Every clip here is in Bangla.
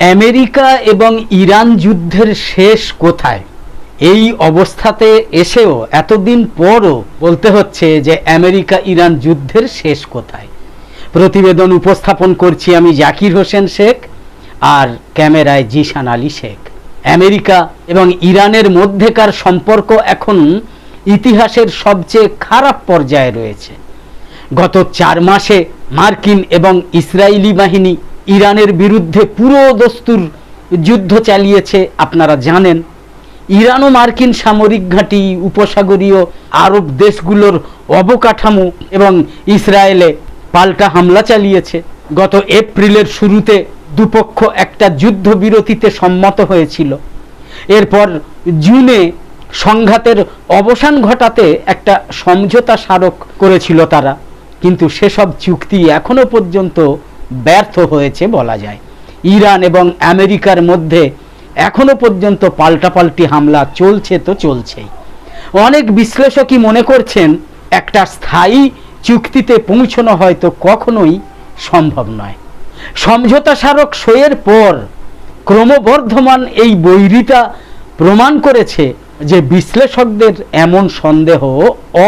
আমেরিকা এবং ইরান যুদ্ধের শেষ কোথায়? এই অবস্থাতে এসেও এতদিন পরও বলতে হচ্ছে যে আমেরিকা ইরান যুদ্ধের শেষ কোথায়। প্রতিবেদন উপস্থাপন করছি আমি জাকির হোসেন শেখ, আর ক্যামেরায় জিশান আলী শেখ। আমেরিকা এবং ইরানের মধ্যেকার সম্পর্ক এখন ইতিহাসের সবচেয়ে খারাপ পর্যায়ে রয়েছে। গত 4 মাসে মার্কিন এবং ইসরায়েলি বাহিনী ইরানের বিরুদ্ধে পুরো দস্তুর যুদ্ধ চালিয়েছে, আপনারা জানেন। ইরান ও মার্কিন সামরিক ঘাঁটি, উপসাগরীয় আরব দেশগুলোর অবকাঠামো এবং ইসরায়েলে পাল্টা হামলা চালিয়েছে। গত এপ্রিলের শুরুতে দুপক্ষ একটা যুদ্ধবিরতিতে সম্মত হয়েছিল। এরপর জুনে সংঘাতের অবসান ঘটাতে একটা সমঝোতা স্মারক করেছিল তারা, কিন্তু সেসব চুক্তি এখনো পর্যন্ত ব্যর্থ হয়েছে বলা যায়। ইরান এবং আমেরিকার মধ্যে এখনো পর্যন্ত পাল্টাপাল্টি হামলা চলছে তো চলছেই। অনেক বিশ্লেষকই মনে করছেন একটা স্থায়ী চুক্তিতে পৌঁছানো হয়তো কখনোই সম্ভব নয়। সমঝোতা স্মারক সইয়ের পর ক্রমবর্ধমান এই বৈরিতা প্রমাণ করেছে যে বিশ্লেষকদের এমন সন্দেহ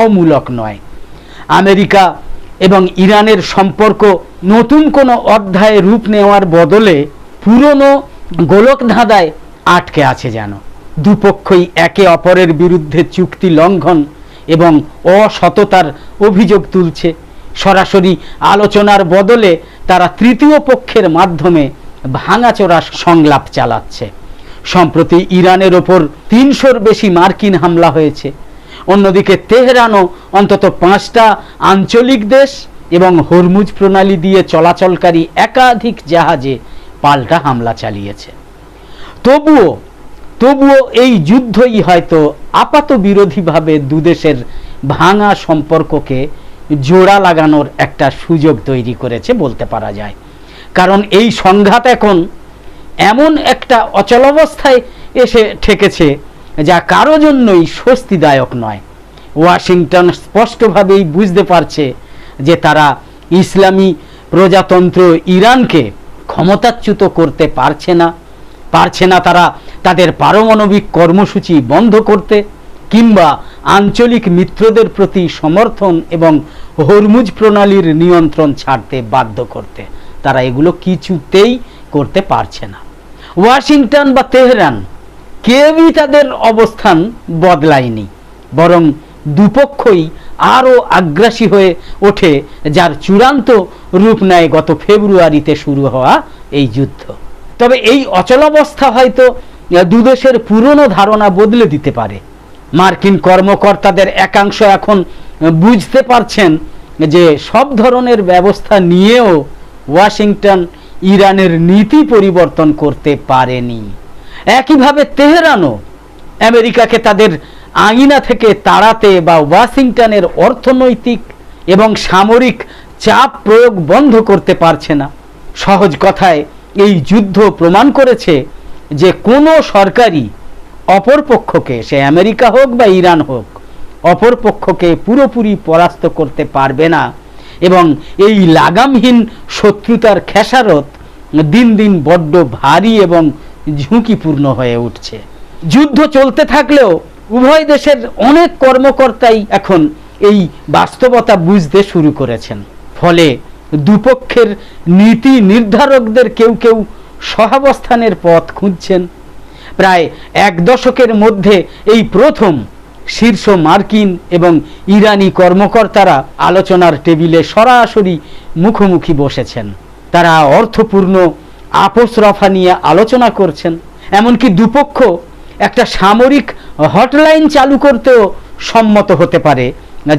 অমূলক নয়। আমেরিকা এবং ইরানের সম্পর্ক নতুন কোনো অধ্যায়ে রূপ নেওয়ার বদলে পুরনো গোলকধাঁধায় আটকে আছে যেন। দুপক্ষই একে অপরের বিরুদ্ধে চুক্তি লঙ্ঘন এবং অসততার অভিযোগ তুলছে। সরাসরি আলোচনার বদলে তারা তৃতীয় পক্ষের মাধ্যমে ভাঙাচোরা সংলাপ চালাচ্ছে। সম্প্রতি ইরানের ওপর 300-র বেশি মার্কিন হামলা হয়েছে। অন্যদিকে তেহরানও অন্তত 5টা আঞ্চলিক দেশ এবং হরমুজ প্রণালী দিয়ে চলাচলকারী একাধিক জাহাজে পাল্টা হামলা চালিয়েছে। তবুও এই যুদ্ধই হয়তো আপাত বিরোধীভাবে দুদেশের ভাঙা সম্পর্ককে জোড়া লাগানোর একটা সুযোগ তৈরি করেছে বলতে পারা যায়। কারণ এই সংঘাত এখন এমন একটা অচলাবস্থায় এসে ঠেকেছে যা কারো জন্যই স্বস্তিদায়ক নয়। ওয়াশিংটন স্পষ্টভাবেই বুঝতে পারছে যে তারা ইসলামী প্রজাতন্ত্র ইরানকে ক্ষমতাচ্যুত করতে পারছে না তারা তাদের পারমাণবিক কর্মসূচি বন্ধ করতে, কিংবা আঞ্চলিক মিত্রদের প্রতি সমর্থন এবং হরমুজ প্রণালীর নিয়ন্ত্রণ ছাড়তে বাধ্য করতে। তারা এগুলো কিছুতেই করতে পারছে না। ওয়াশিংটন বা তেহরান কেউই তাদের অবস্থান বদলায়নি, বরং দুপক্ষই আরও আগ্রাসী হয়ে ওঠে, যার চূড়ান্ত রূপ নেয় গত ফেব্রুয়ারিতে শুরু হওয়া এই যুদ্ধ। তবে এই অচলাবস্থা হয়তো দুদেশের পুরনো ধারণা বদলে দিতে পারে। মার্কিন কর্মকর্তাদের একাংশ এখন বুঝতে পারছেন যে সব ধরনের ব্যবস্থা নিয়েও ওয়াশিংটন ইরানের নীতি পরিবর্তন করতে পারেনি। একইভাবে তেহরানও আমেরিকাকে তাদের আঙিনা থেকে তাড়াতে বা ওয়াশিংটনের অর্থনৈতিক এবং সামরিক চাপ প্রয়োগ বন্ধ করতে পারছে না। সহজ কথায় এই যুদ্ধ প্রমাণ করেছে যে কোনো সরকারই অপরপক্ষকে, সে আমেরিকা হোক বা ইরান হোক, অপরপক্ষকে পুরোপুরি পরাস্ত করতে পারবে না, এবং এই লাগামহীন শত্রুতার খেসারত দিন দিন বড্ড ভারী এবং ঝুঁকিপূর্ণ হয়ে উঠছে। যুদ্ধ চলতে থাকলেও উভয় দেশের অনেক কর্মকর্তাই এখন এই বাস্তবতা বুঝতে শুরু করেছেন। ফলে দুপক্ষের নীতি নির্ধারকদের কেউ কেউ সহাবস্থানের পথ খুঁজছেন। প্রায় 1 দশকের মধ্যে এই প্রথম শীর্ষ মার্কিন এবং ইরানি কর্মকর্তারা আলোচনার টেবিলে সরাসরি মুখোমুখি বসেছেন। তারা অর্থপূর্ণ আপোস রফা নিয়ে আলোচনা করছেন। এমনকি দুপক্ষ একটা সামরিক হটলাইন চালু করতেও সম্মত হতে পারে,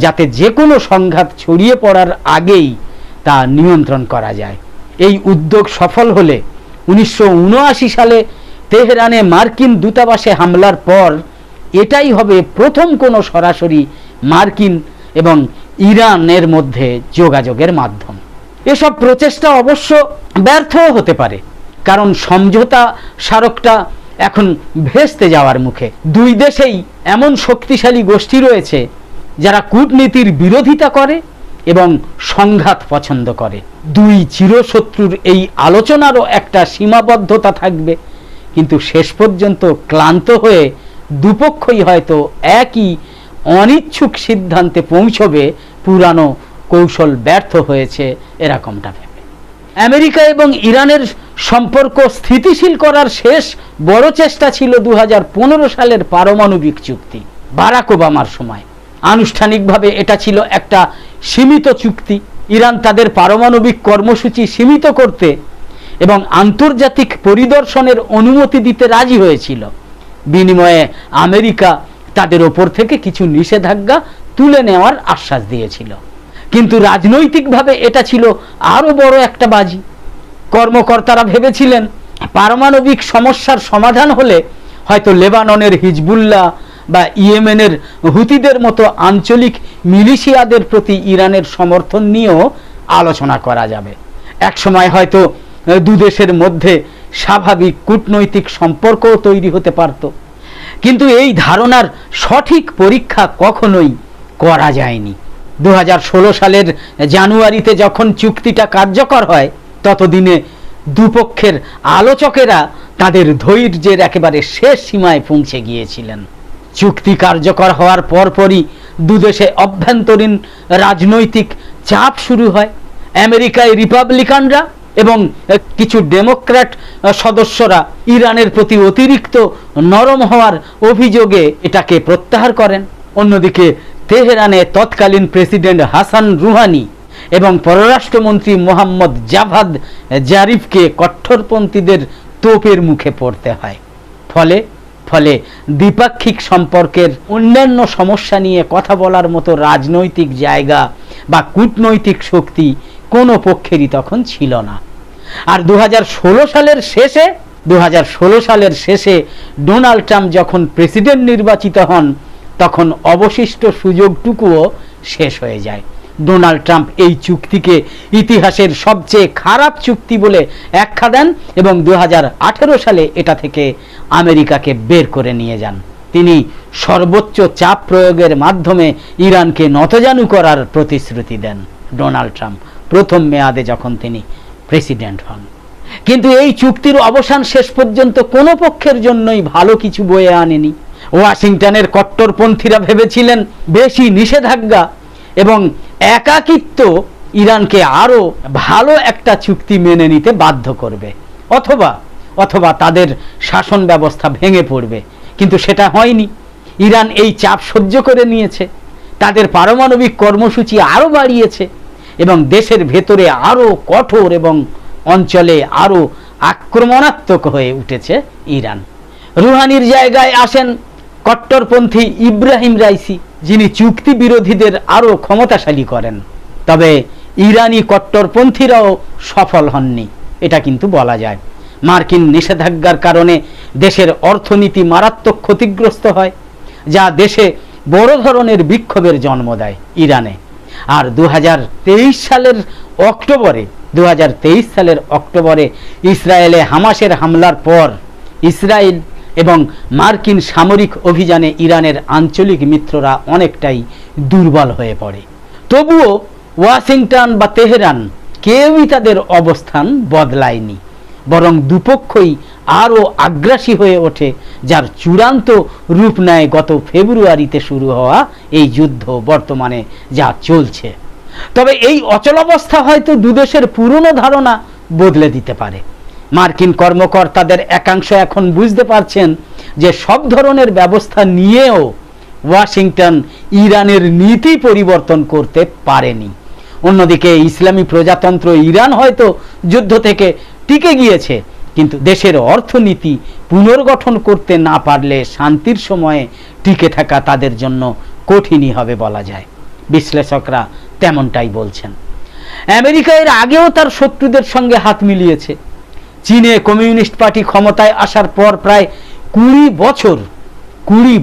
যাতে যে কোনো সংঘাত ছড়িয়ে পড়ার আগেই তা নিয়ন্ত্রণ করা যায়। এই উদ্যোগ সফল হলে 1979 সালে তেহরানে মার্কিন দূতাবাসে হামলার পর এটাই হবে প্রথম কোনো সরাসরি মার্কিন এবং ইরানের মধ্যে যোগাযোগের মাধ্যম। এসব প্রচেষ্টা অবশ্য ব্যর্থও হতে পারে, কারণ সমঝোতা স্মারকটা এখন ভেস্তে যাওয়ার মুখে। দুই দেশেই এমন শক্তিশালী গোষ্ঠী রয়েছে যারা কূটনীতির বিরোধিতা করে এবং সংঘাত পছন্দ করে। দুই চিরশত্রুর এই আলোচনারও একটা সীমাবদ্ধতা থাকবে, কিন্তু শেষ পর্যন্ত ক্লান্ত হয়ে দুপক্ষই হয়তো একই অনিচ্ছুক সিদ্ধান্তে পৌঁছবে, পুরানো কৌশল ব্যর্থ হয়েছে এরকমটা ভেবে। আমেরিকা এবং ইরানের সম্পর্ক স্থিতিশীল করার শেষ বড় চেষ্টা ছিল 2015 সালের পারমাণবিক চুক্তি, বারাক ওবামার সময়। আনুষ্ঠানিকভাবে এটা ছিল একটা সীমিত চুক্তি। ইরান তাদের পারমাণবিক কর্মসূচি সীমিত করতে এবং আন্তর্জাতিক পরিদর্শনের অনুমতি দিতে রাজি হয়েছিল। বিনিময়ে আমেরিকা তাদের ওপর থেকে কিছু নিষেধাজ্ঞা তুলে নেওয়ার আশ্বাস দিয়েছিল। কিন্তু রাজনৈতিকভাবে এটা ছিল আরো বড় একটা বাজি। কর্মকর্তারা ভেবেছিলেন পারমাণবিক সমস্যার সমাধান হলে হয়তো লেবাননের হিজবুল্লাহ বা ইয়েমেনের হুতিদের মতো আঞ্চলিক মিলিশিয়াদের প্রতি ইরানের সমর্থন নিয়েও আলোচনা করা যাবে। একসময় হয়তো দুদেশের মধ্যে স্বাভাবিক কূটনৈতিক সম্পর্কও তৈরি হতে পারত। কিন্তু এই ধারণার সঠিক পরীক্ষা কখনোই করা যায়নি। 2016 সালের জানুয়ারিতে যখন চুক্তিটা কার্যকর হয়, ততদিনে দুপক্ষের আলোচকেরা তাদের ধৈর্যের একেবারে শেষ সীমায় পৌঁছে গিয়েছিলেন। চুক্তি কার্যকর হওয়ার পরপরই দুদেশে অভ্যন্তরীণ রাজনৈতিক চাপ শুরু হয়। আমেরিকায় রিপাবলিকানরা এবং কিছু ডেমোক্র্যাট সদস্যরা ইরানের প্রতি অতিরিক্ত নরম হওয়ার অভিযোগে এটাকে প্রত্যাহার করেন। অন্যদিকে তেহরানে তৎকালীন প্রেসিডেন্ট হাসান রুহানি এবং পররাষ্ট্রমন্ত্রী মোহাম্মদ জাভাদ জারিফকে কট্টরপন্থীদের তোপের মুখে পড়তে হয়। ফলে দ্বিপাক্ষিক সম্পর্কের অন্যান্য সমস্যা নিয়ে কথা বলার মতো রাজনৈতিক জায়গা বা কূটনৈতিক শক্তি কোনো পক্ষেরই তখন ছিল না। আর 2016 সালের শেষে ডোনাল্ড ট্রাম্প যখন প্রেসিডেন্ট নির্বাচিত হন, তখন অবশিষ্ট সুযোগটুকুও শেষ হয়ে যায়। ডোনাল্ড ট্রাম্প এই চুক্তিকে ইতিহাসের সবচেয়ে খারাপ চুক্তি বলে আখ্যা দেন এবং 2018 সালে এটা থেকে আমেরিকাকে বের করে নিয়ে যান। তিনি সর্বোচ্চ চাপ প্রয়োগের মাধ্যমে ইরানকে নতজানু করার প্রতিশ্রুতি দেন ডোনাল্ড ট্রাম্প প্রথম মেয়াদে যখন তিনি প্রেসিডেন্ট হন। কিন্তু এই চুক্তির অবসান শেষ পর্যন্ত কোনো পক্ষের জন্যই ভালো কিছু বয়ে আনেনি। ওয়াশিংটনের কট্টরপন্থীরা ভেবেছিলেন বেশি নিষেধাজ্ঞা এবং একাকিত্ব ইরানকে আরো ভালো একটা চুক্তি মেনে নিতে বাধ্য করবে, অথবা তাদের শাসন ব্যবস্থা ভেঙে পড়বে। কিন্তু সেটা হয়নি। ইরান এই চাপ সহ্য করে নিয়েছে, তাদের পারমাণবিক কর্মসূচি আরো বাড়িয়েছে এবং দেশের ভেতরে আরো কঠোর এবং অঞ্চলে আরো আক্রমণাত্মক হয়ে উঠেছে ইরান। রুহানির জায়গায় আসেন কট্টরপন্থী ইব্রাহিম রাইসি, যিনি চুক্তি বিরোধীদের আরো ক্ষমতাশালী করেন। তবে ইরানি কট্টরপন্থীরাও সফল হননি, এটা কিন্তু বলা যায়। মার্কিন নিষেধাজ্ঞার কারণে দেশের অর্থনীতি মারাত্মক ক্ষতিগ্রস্ত হয়, যা দেশে বড় ধরনের বিক্ষোভের জন্ম দেয় ইরানে। আর 2023 সালের অক্টোবরে ইসরায়েলে হামাসের হামলার পর ইসরায়েল এবং মার্কিন সামরিক অভিযানে ইরানের আঞ্চলিক মিত্ররা অনেকটাই দুর্বল হয়ে পড়ে। তবুও ওয়াশিংটন বা তেহরান কেউই তাদের অবস্থান বদলায়নি, বরং দুপক্ষই আরও আগ্রাসী হয়ে ওঠে, যার চূড়ান্ত রূপ নেয় গত ফেব্রুয়ারিতে শুরু হওয়া এই যুদ্ধ বর্তমানে যা চলছে। তবে এই অচলাবস্থা হয়তো দুদেশের পুরনো ধারণা বদলে দিতে পারে। মার্কিন কর্মকর্তাদের একাংশ এখন বুঝতে পারছেন যে সব ধরনের ব্যবস্থা নিয়েও ওয়াশিংটন ইরানের নীতি পরিবর্তন করতে পারেনি। অন্যদিকে ইসলামী প্রজাতন্ত্র ইরান হয়তো যুদ্ধ থেকে টিকে গিয়েছে, কিন্তু দেশের অর্থনীতি পুনর্গঠন করতে না পারলে শান্তির সময়ে টিকে থাকা তাদের জন্য কঠিনই হবে বলা যায়। বিশ্লেষকরা তেমনটাই বলছেন। আমেরিকা এর আগেও তার শত্রুদের সঙ্গে হাত মিলিয়েছে। চীনে কমিউনিস্ট পার্টি ক্ষমতায় আসার পর প্রায় 20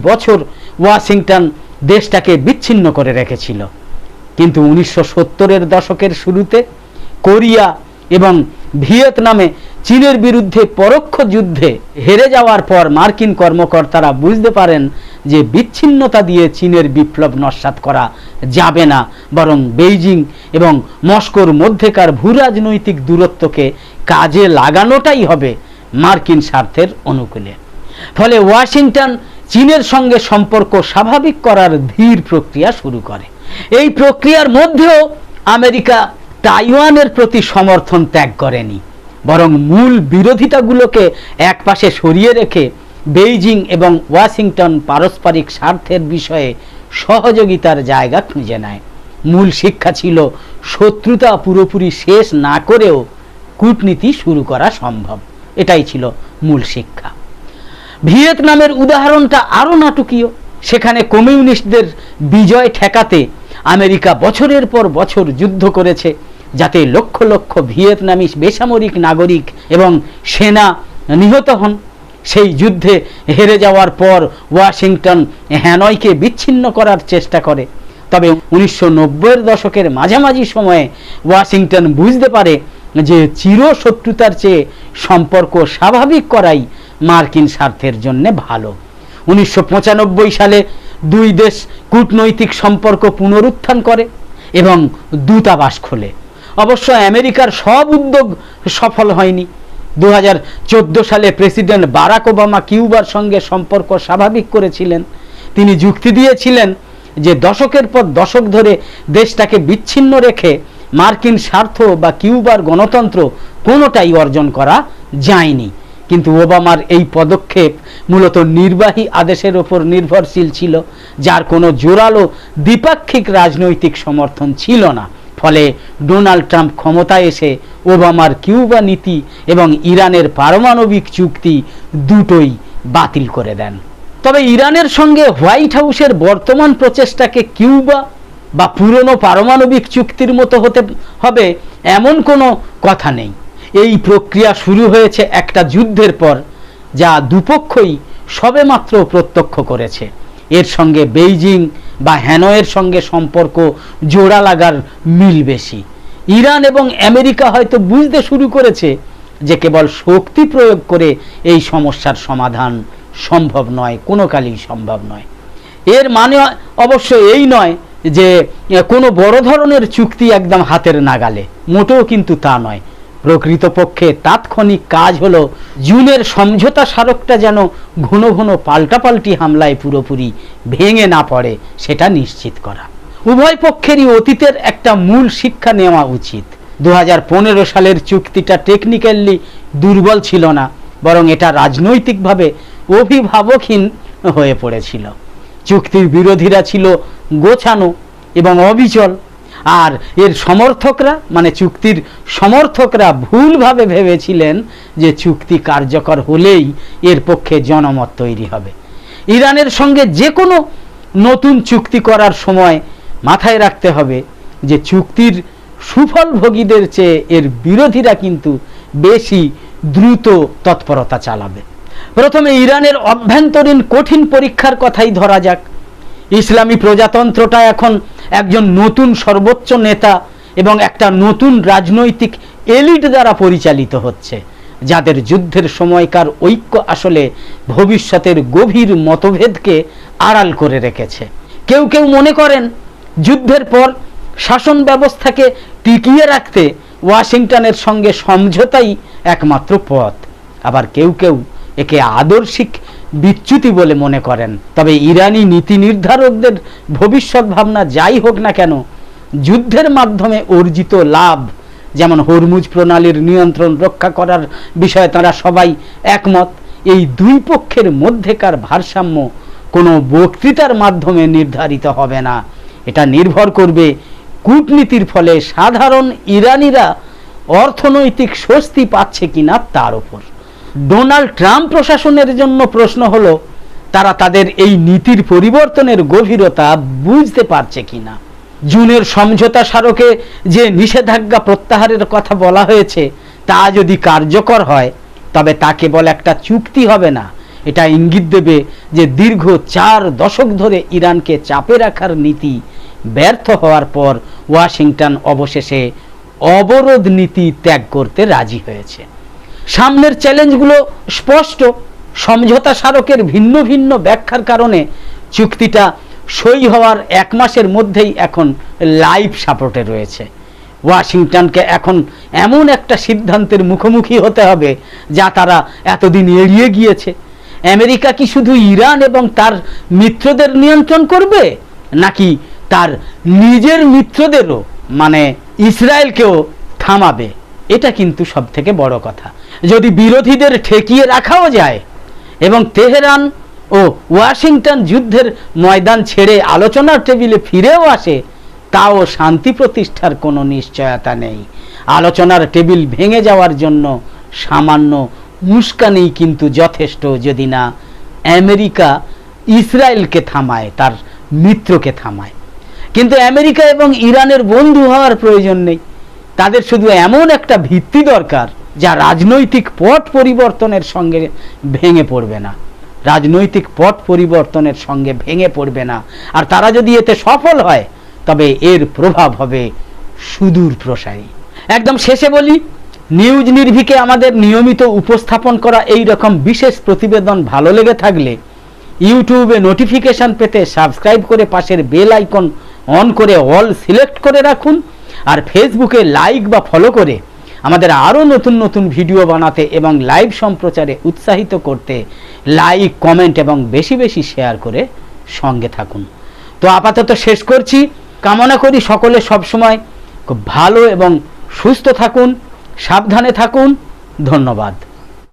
বছর ওয়াশিংটন দেশটাকে বিচ্ছিন্ন করে রেখেছিল। কিন্তু 1970-এর দশকের শুরুতে কোরিয়া এবং ভিয়েতনামে চীনের বিরুদ্ধে পরোক্ষ যুদ্ধে হেরে যাওয়ার পর মার্কিন কর্মকর্তারা বুঝতে পারেন যে বিচ্ছিন্নতা দিয়ে চীনের বিপ্লব নস্যাৎ করা যাবে না, বরং বেইজিং এবং মস্কোর মধ্যেকার ভূরাজনৈতিক দূরত্বকে কাজে লাগানোটাই হবে মার্কিন স্বার্থের অনুকূলে। ফলে ওয়াশিংটন চীনের সঙ্গে সম্পর্ক স্বাভাবিক করার ধীর প্রক্রিয়া শুরু করে। এই প্রক্রিয়ার মধ্যেও আমেরিকা তাইওয়ানের প্রতি সমর্থন ত্যাগ করেনি, বরং মূল বিরোধিতাগুলোকে একপাশে সরিয়ে রেখে বেইজিং এবং ওয়াশিংটন পারস্পরিক স্বার্থের বিষয়ে সহযোগিতার জায়গা খুঁজে নেয়। মূল শিক্ষা ছিল শত্রুতা পুরোপুরি শেষ না করেও কূটনীতি শুরু করা সম্ভব। এটাই ছিল মূল শিক্ষা। ভিয়েতনামের উদাহরণটা আরও নাটকীয়। সেখানে কমিউনিস্টদের বিজয় ঠেকাতে আমেরিকা বছরের পর বছর যুদ্ধ করেছে, যাতে লক্ষ লক্ষ ভিয়েতনামি বেসামরিক নাগরিক এবং সেনা নিহত হন। সেই যুদ্ধে হেরে যাওয়ার পর ওয়াশিংটন হ্যানয়কে বিচ্ছিন্ন করার চেষ্টা করে। তবে 1990-এর দশকের মাঝামাঝি সময়ে ওয়াশিংটন বুঝতে পারে যে চিরশত্রুতার চেয়ে সম্পর্ক স্বাভাবিক করাই মার্কিন স্বার্থের জন্য ভালো। 1995 সালে দুই দেশ কূটনৈতিক সম্পর্ক পুনরুত্থান করে এবং দূতাবাস খোলে। অবশ্য আমেরিকার সব উদ্যোগ সফল হয়নি। 2014 সালে প্রেসিডেন্ট বারাক ওবামা কিউবার সঙ্গে সম্পর্ক স্বাভাবিক করেছিলেন। তিনি যুক্তি দিয়েছিলেন যে দশকের পর দশক ধরে দেশটাকে বিচ্ছিন্ন রেখে মার্কিন স্বার্থ বা কিউবার গণতন্ত্র কোনোটাই অর্জন করা যায়নি। কিন্তু ওবামার এই পদক্ষেপ মূলত নির্বাহী আদেশের ওপর নির্ভরশীল ছিল, যার কোনো জোরালো দ্বিপাক্ষিক রাজনৈতিক সমর্থন ছিল না। ফলে ডোনাল্ড ট্রাম্প ক্ষমতায় এসে ওবামার কিউবা নীতি এবং ইরানের পারমাণবিক চুক্তি দুটোই বাতিল করে দেন। তবে ইরানের সঙ্গে হোয়াইট হাউসের বর্তমান প্রচেষ্টাকে কিউবা বা পুরনো পারমাণবিক চুক্তির মতো হতে হবে এমন কোনো কথা নেই। এই প্রক্রিয়া শুরু হয়েছে একটা যুদ্ধের পর, যা দুপক্ষই সবেমাত্র প্রত্যক্ষ করেছে। এর সঙ্গে বেইজিং বা হ্যানয়ের সঙ্গে সম্পর্ক জোড়া লাগার মিল বেশি। ইরান এবং আমেরিকা হয়তো বুঝতে শুরু করেছে যে কেবল শক্তি প্রয়োগ করে এই সমস্যার সমাধান সম্ভব নয়, কোনো কালেই সম্ভব নয়। এর মানে অবশ্য এই নয় যে কোনো বড় ধরনের চুক্তি একদম হাতের নাগালে, মোটেও কিন্তু তা নয়। প্রকৃতপক্ষে তাৎক্ষণিক কাজ হলো জুনের সমঝোতা স্মারকটা যেন ঘন ঘন পাল্টাপাল্টি হামলায় পুরোপুরি ভেঙে না পড়ে সেটা নিশ্চিত করা। উভয় পক্ষেরই অতীতের একটা মূল শিক্ষা নেওয়া উচিত। 2015 সালের চুক্তিটা টেকনিক্যালি দুর্বল ছিল না, বরং এটা রাজনৈতিকভাবে অভিভাবকহীন হয়ে পড়েছিল। চুক্তির বিরোধীরা ছিল গোছানো এবং অবিচল, আর এর সমর্থকরা মানে চুক্তির সমর্থকরা ভুলভাবে ভেবেছিলেন যে চুক্তি কার্যকর হলেই এর পক্ষে জনমত তৈরি হবে। ইরানের সঙ্গে যে কোনো নতুন চুক্তি করার সময় মাথায় রাখতে হবে যে চুক্তির সুফলভোগীদের চেয়ে এর বিরোধীরা কিন্তু বেশি দ্রুত তৎপরতা চালাবে। প্রথমে ইরানের অভ্যন্তরীণ কঠিন পরীক্ষার কথাই ধরা যাক। ইসলামী প্রজাতন্ত্রটা এখন একজন নতুন সর্বোচ্চ নেতা এবং একটা নতুন রাজনৈতিক এলিট দ্বারা পরিচালিত হচ্ছে, যাদের যুদ্ধের সময়কার ঐক্য আসলে ভবিষ্যতের গভীর মতভেদকে আড়াল করে রেখেছে। কেউ কেউ মনে করেন যুদ্ধের পর শাসন ব্যবস্থাকে টিকিয়ে রাখতে ওয়াশিংটনের সঙ্গে সমঝোতাই একমাত্র পথ। আবার কেউ কেউ একে আদর্শিক বিচ্যুতি বলে মনে করেন। তবে ইরানি নীতি নির্ধারকদের ভবিষ্যৎ ভাবনা যাই হোক না কেন, যুদ্ধের মাধ্যমে অর্জিত লাভ, যেমন হরমুজ প্রণালীর নিয়ন্ত্রণ রক্ষা করার বিষয়ে তারা সবাই একমত। এই দুই পক্ষের মধ্যেকার ভারসাম্য কোনো বক্তৃতার মাধ্যমে নির্ধারিত হবে না। এটা নির্ভর করবে কূটনীতির ফলে সাধারণ ইরানিরা অর্থনৈতিক স্বস্তি পাচ্ছে কিনা তার উপর। ডোনাল্ড ট্রাম্প প্রশাসনের জন্য প্রশ্ন হলো তারা তাদের এই নীতির পরিবর্তনের গভীরতা বুঝতে পারছে কিনা। জুনের সমঝোতা স্মারকে যে নিষেধাজ্ঞা প্রত্যাহারের কথা বলা হয়েছে তা যদি কার্যকর হয় তবে তা কেবল একটা চুক্তি হবে না, এটা ইঙ্গিত দেবে যে দীর্ঘ 4 দশক ধরে ইরানকে চাপে রাখার নীতি ব্যর্থ হওয়ার পর ওয়াশিংটন অবশেষে অবরোধ নীতি ত্যাগ করতে রাজি হয়েছে। সামনের চ্যালেঞ্জগুলো স্পষ্ট। সমঝোতা স্মারকের ভিন্ন ভিন্ন ব্যাখ্যার কারণে চুক্তিটা সই হওয়ার 1 মাসের মধ্যেই এখন লাইভ সাপোর্টে রয়েছে। ওয়াশিংটনকে এখন এমন একটা সিদ্ধান্তের মুখোমুখি হতে হবে যা তারা এতদিন এড়িয়ে গিয়েছে। আমেরিকা কি শুধু ইরান এবং তার মিত্রদের নিয়ন্ত্রণ করবে, নাকি তার নিজের মিত্রদেরও মানে ইসরায়েলকেও থামাবে? এটা কিন্তু সবথেকে বড় কথা। যদি বিরোধীদের ঠেকিয়ে রাখাও যায় এবং তেহরান ও ওয়াশিংটন যুদ্ধের ময়দান ছেড়ে আলোচনার টেবিলে ফিরেও আসে, তাও শান্তি প্রতিষ্ঠার কোনো নিশ্চয়তা নেই। আলোচনার টেবিল ভেঙে যাওয়ার জন্য সামান্য উস্কানি কিন্তু যথেষ্ট, যদি না আমেরিকা ইসরায়েলকে থামায়, তার মিত্রকে থামায়। কিন্তু আমেরিকা এবং ইরানের বন্ধু হওয়ার প্রয়োজন নেই, তাদের শুধু এমন একটা ভিত্তি দরকার যা রাজনৈতিক পট পরিবর্তনের সঙ্গে ভেঙে পড়বে না, রাজনৈতিক পট পরিবর্তনের সঙ্গে ভেঙে পড়বে না। আর তারা যদি এতে সফল হয় তবে এর প্রভাব হবে সুদূর প্রসারী। একদম শেষে বলি, নিউজ নির্ভীকে আমাদের নিয়মিত উপস্থাপন করা এই রকম বিশেষ প্রতিবেদন ভালো লেগে থাকলে ইউটিউবে নোটিফিকেশন পেতে সাবস্ক্রাইব করে পাশের বেল আইকন অন করে অল সিলেক্ট করে রাখুন। আর ফেসবুকে লাইক বা ফলো করে আমাদের আরও নতুন নতুন ভিডিও বানাতে এবং লাইভ সম্প্রচারে উৎসাহিত করতে লাইক, কমেন্ট এবং বেশি বেশি শেয়ার করে সঙ্গে থাকুন। তো আপাতত শেষ করছি। কামনা করি সকলে সবসময় খুব ভালো এবং সুস্থ থাকুন, সাবধানে থাকুন। ধন্যবাদ।